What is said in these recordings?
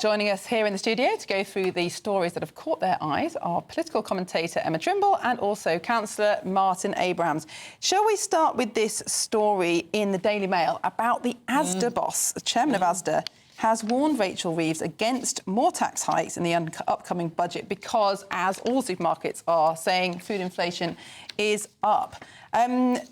Joining us here in the studio to go through the stories that have caught their eyes are political commentator Emma Trimble and also Councillor Martin Abrams. Shall we start with this story in the Daily Mail about the Asda boss? The chairman of Asda has warned Rachel Reeves against more tax hikes in the upcoming budget because, as all supermarkets are saying, food inflation is up.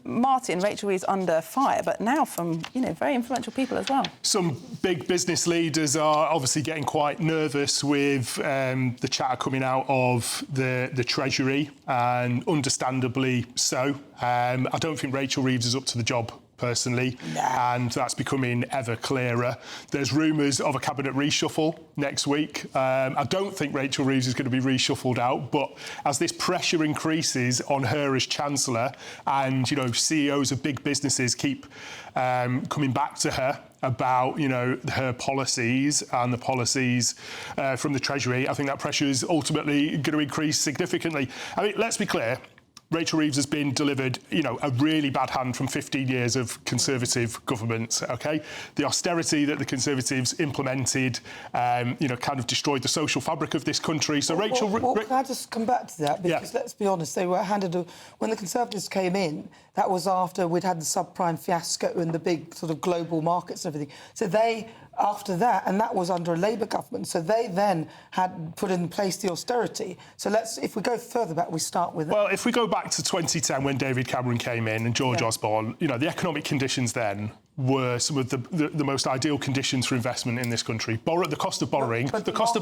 Martin, Rachel Reeves under fire, but now from, very influential people as well. Some big business leaders are obviously getting quite nervous with the chatter coming out of the Treasury, and understandably so. I don't think Rachel Reeves is up to the job, personally, and that's becoming ever clearer. There's rumours of a cabinet reshuffle next week. I don't think Rachel Reeves is going to be reshuffled out, but as this pressure increases on her as Chancellor, and CEOs of big businesses keep coming back to her about her policies and the policies from the Treasury, I think that pressure is ultimately going to increase significantly. I mean, let's be clear. Rachel Reeves has been delivered, a really bad hand from 15 years of Conservative government, OK? The austerity that the Conservatives implemented, kind of destroyed the social fabric of this country. So Rachel... Can I just come back to that? Because let's be honest, they were handed... When the Conservatives came in, that was after we'd had the subprime fiasco and the big sort of global markets and everything. So they... After that, and that was under a Labour government, so they then had put in place the austerity. So if we go further back, we start with... Well, if we go back to 2010 when David Cameron came in and George Osborne, the economic conditions then were some of the most ideal conditions for investment in this country. The cost of borrowing,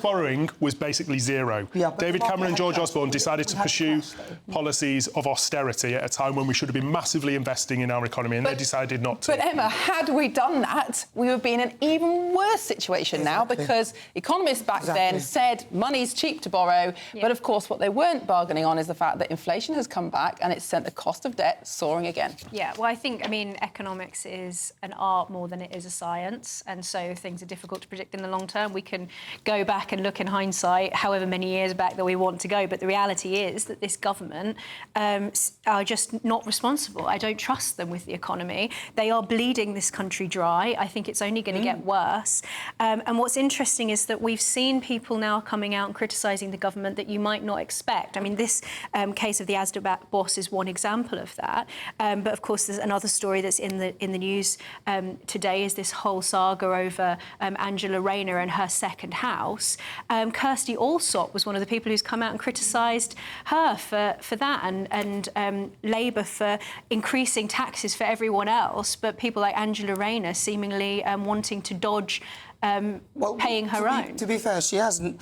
borrowing was basically zero. David Cameron and George Osborne decided to pursue policies of austerity at a time when we should have been massively investing in our economy, and they decided not to. But Emma, had we done that, we would be in an even worse situation now, because economists back then said money's cheap to borrow, but of course what they weren't bargaining on is the fact that inflation has come back and it's sent the cost of debt soaring again. Yeah, well, I mean, economics is an art more than it is a science, and so things are difficult to predict in the long term. We can go back and look in hindsight however many years back that we want to go, but the reality is that this government are just not responsible. I don't trust them with the economy. They are bleeding this country dry. I think it's only going to get worse. And what's interesting is that we've seen people now coming out and criticising the government that you might not expect. I mean, this case of the Asda boss is one example of that. But of course, there's another story that's in the news today is this whole saga over Angela Rayner and her second house. Kirsty Allsop was one of the people who's come out and criticised her for that, and Labour for increasing taxes for everyone else, but people like Angela Rayner seemingly wanting to dodge paying her own. To be fair, she hasn't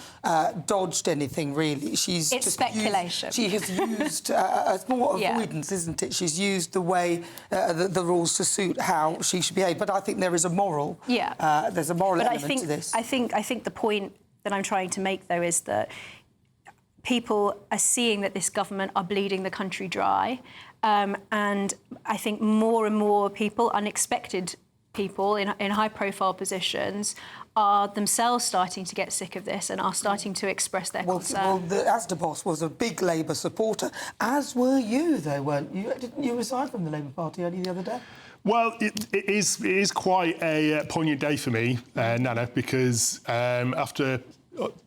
dodged anything, really. It's just speculation. She has used... it's more avoidance, isn't it? She's used the way, the rules to suit how she should behave. But I think there is a moral... there's a moral element to this. I think the point that I'm trying to make, though, is that people are seeing that this government are bleeding the country dry. And I think more and more people, unexpected people in high-profile positions, are themselves starting to get sick of this and are starting to express their concern. Well, the Asda boss was a big Labour supporter, as were you, though, weren't you? Didn't you resign from the Labour Party only the other day? Well, it is quite a poignant day for me, Nana, because after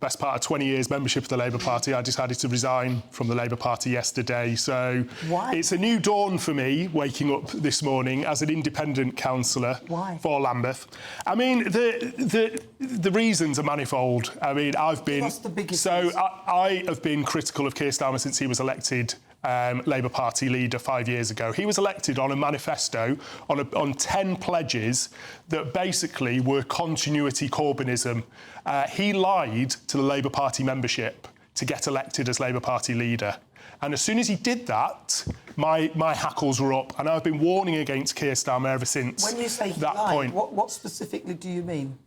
best part of 20 years membership of the Labour Party, I decided to resign from the Labour Party yesterday. So it's a new dawn for me, waking up this morning as an independent councillor for Lambeth. I mean, the reasons are manifold. I mean, I've been... What's the biggest I have been critical of Keir Starmer since he was elected Labour Party leader 5 years ago. He was elected on a manifesto on 10 pledges that basically were continuity Corbynism. He lied to the Labour Party membership to get elected as Labour Party leader. And as soon as he did that, my hackles were up, and I've been warning against Keir Starmer ever since that point. When you say he lied, what specifically do you mean?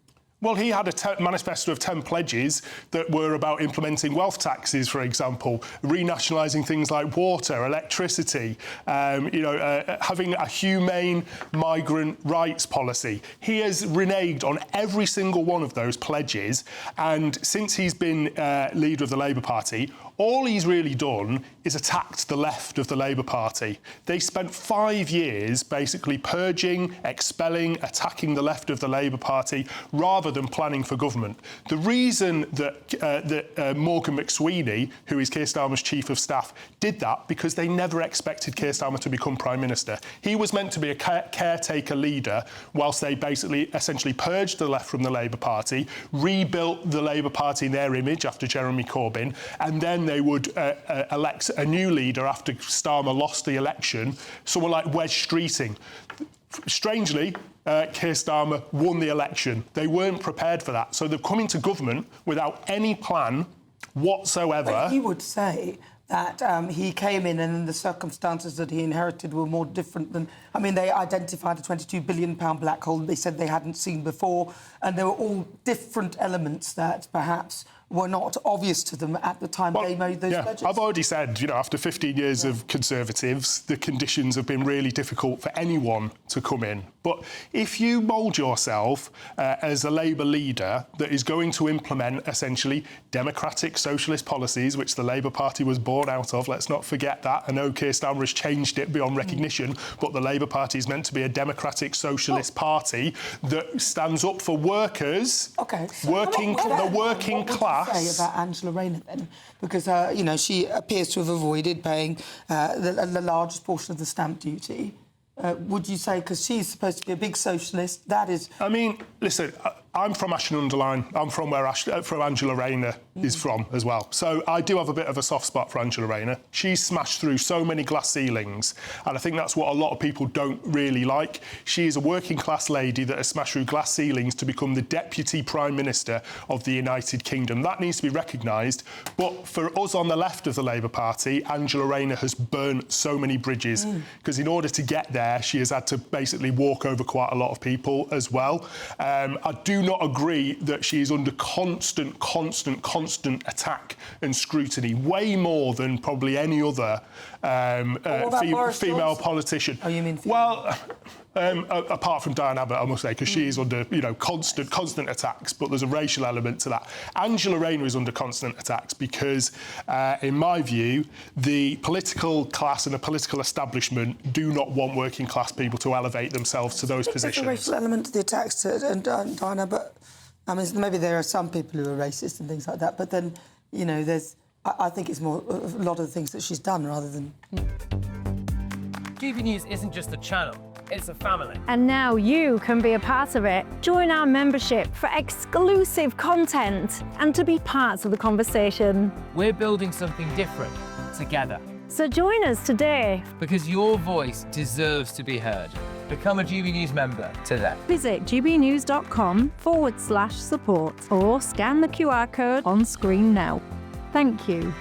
Well, he had a manifesto of 10 pledges that were about implementing wealth taxes, for example, renationalising things like water, electricity, having a humane migrant rights policy. He has reneged on every single one of those pledges, and since he's been leader of the Labour Party, all he's really done is attacked the left of the Labour Party. They spent 5 years basically purging, expelling, attacking the left of the Labour Party, rather than planning for government. The reason that Morgan McSweeney, who is Keir Starmer's chief of staff, did that because they never expected Keir Starmer to become Prime Minister. He was meant to be a caretaker leader whilst they essentially purged the left from the Labour Party, rebuilt the Labour Party in their image after Jeremy Corbyn, and then they would elect a new leader after Starmer lost the election, someone like Wes Streeting. Strangely, Keir Starmer won the election. They weren't prepared for that. So they've come into government without any plan whatsoever. But he would say that he came in and the circumstances that he inherited were more different than... I mean, they identified a £22 billion black hole they said they hadn't seen before, and there were all different elements that perhaps were not obvious to them at the time they made those budgets. I've already said, after 15 years of Conservatives, the conditions have been really difficult for anyone to come in. But if you mould yourself as a Labour leader that is going to implement, essentially, democratic socialist policies, which the Labour Party was born out of, let's not forget that. I know Keir Starmer has changed it beyond recognition, but the Labour Party is meant to be a democratic socialist party that stands up for workers, the working class. What would you say about Angela Rayner then? Because, she appears to have avoided paying the largest portion of the stamp duty. Would you say, because she's supposed to be a big socialist, that is... I mean, listen, I'm from Ashton-under-Lyne. I'm from where Angela Rayner is from as well. So I do have a bit of a soft spot for Angela Rayner. She's smashed through so many glass ceilings, and I think that's what a lot of people don't really like. She is a working-class lady that has smashed through glass ceilings to become the Deputy Prime Minister of the United Kingdom. That needs to be recognised. But for us on the left of the Labour Party, Angela Rayner has burnt so many bridges, because in order to get there, she has had to basically walk over quite a lot of people as well. I do not agree that she is under constant attack and scrutiny, way more than probably any other female politician. Oh, you mean female? Well, apart from Diane Abbott, I must say, because she is under, constant attacks, but there's a racial element to that. Angela Rayner is under constant attacks because, in my view, the political class and the political establishment do not want working class people to elevate themselves to those positions. There's a racial element to the attacks to Diane Abbott. I mean, maybe there are some people who are racist and things like that, but then, there's... I think it's more a lot of the things that she's done rather than... GBNews isn't just a channel, it's a family. And now you can be a part of it. Join our membership for exclusive content and to be part of the conversation. We're building something different together. So join us today. Because your voice deserves to be heard. Become a GBNews member today. Visit gbnews.com/support or scan the QR code on screen now. Thank you.